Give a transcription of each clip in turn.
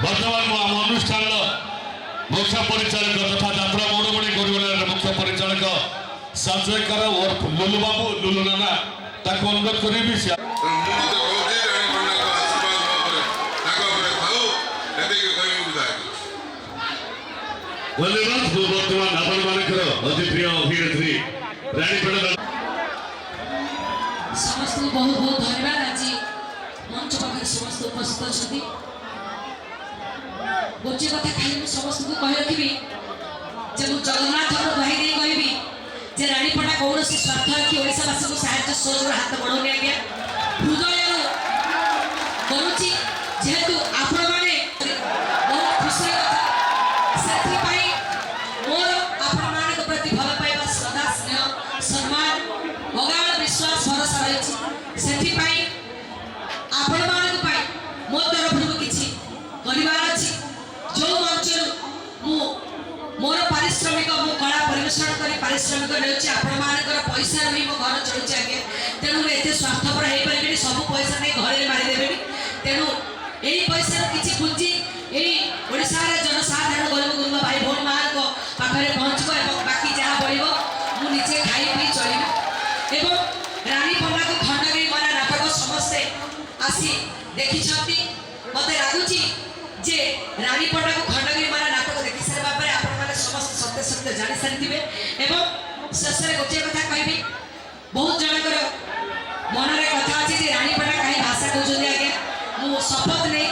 बर्तमान आम अनुष्ठान मुख्य परिचालक तथा यात्रा मौड़मणि गोरीबंधार मुख्य परिचालक संजयकर और लुलु बाबू लुलु नाना ताको अनुरोध करी बर्तमान आपण मानकर अति प्रिय अभिनेत्री रानीपड़ा समस्त बहुत बहुत धन्यवाद। आज मंच पाखे समस्त उपस्थित अच्छा गोटे कथा खाली समस्त को कही रखी जे मु जगन्नाथ दुहाई दे कहबी जे रानीपड़ा कौन स्वार्थ रखी ओडावासी को साहय सहयोग हाथ बढ़ाऊनी आज्ञा हृदय करुच्ची जेहेतु आपण मैंने बहुत खुशी कथा से मोर आपण मान प्रति भल पाइबा श्रद्धा स्नेह सम्मान अगाध विश्वास भरोसा रही से आपण मान मो तरफ किसी करार अच्छी जो मंच मोर पारिश्रमिक मो कला परिवेषण कर पारिश्रमिक नेउछि आपण मानकर पैसा भी मो घर चलुछि आगे तेणु एते स्वार्थपर हो पारे सब पैसा नहीं घरे मारिदेबेनी तेणु यही पैसा किसी पुंजी यही ओडिशा रे जनसाधारण गरीब गुरुबा भाई भौणी मान पाखरे पहुँचब और बाकी जहाँ बढ़ो मु निजे खाई पी चल एवं रानीपड़ा को खंडगिरी मना नाटक समस्ते आसी देखी मत लगुच जे रानीपड़ा को खंडगिरी मना नाटक देखी सारा पर आप समस्त सत्य सत्य जानी सारी एवं शेष में गोटे कथा कहबी बहुत जनकर मन में कथा अच्छी रानीपड़ा कहीं भाषा कहते आज्ञा मु शपथ नहीं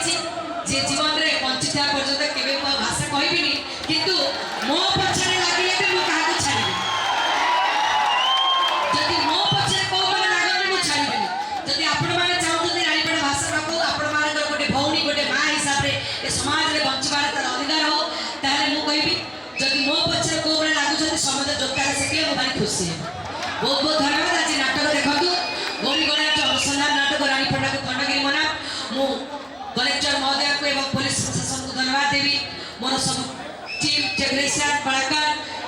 जे जीवन में बंचिता पर्यटन केवे भाषा कहबी किंतु मो पछरे लगे भी मुझे क्या छाड़ी जदि मो पछरे कौ मैंने लगन मुझे छाड़ी जदि आपण मैंने चाहते रानीपड़ा भाषा रखो आपण मान गोटे भौणी गोटे माँ हिसाब से समाज में बंचबार तार अधिकार हो ताले मु कहबी जदि मो पछरे कौ मैंने लगुच समझ जोता शिखे मुझे भारी खुशी बहुत बहुत धन्यवाद। आज नाटक देखो गौरी गणेश अनुसंधान नाटक रानीपड़ा को खंडगिरी मना मु कलेक्टर महोदय को एवं पुलिस प्रशासन को धन्यवाद देवी मोर सब टीम टेक्नीशियन कलाकार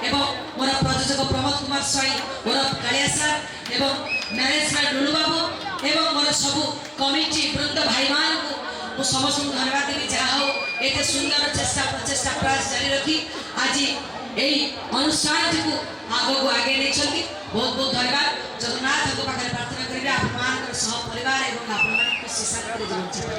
एवं मोर प्रयोजक प्रमोद कुमार स्वाई मोर कालिया सर एवं मैनेजमेंट लुलु बाबू एवं मोर सब कमिटी वृंद भाई मान को समस्त धन्यवाद देवी जहाँ हो एते सुंदर चेष्टा प्रचेष्टा प्रयास जारी रखी आज यही अनुष्ठान को आगे को आगे नहीं बहुत बहुत धन्यवाद। जगन्नाथ पाखे प्रार्थना करेंगे आप सह परिवार एवं आप खुशी शांति जीवन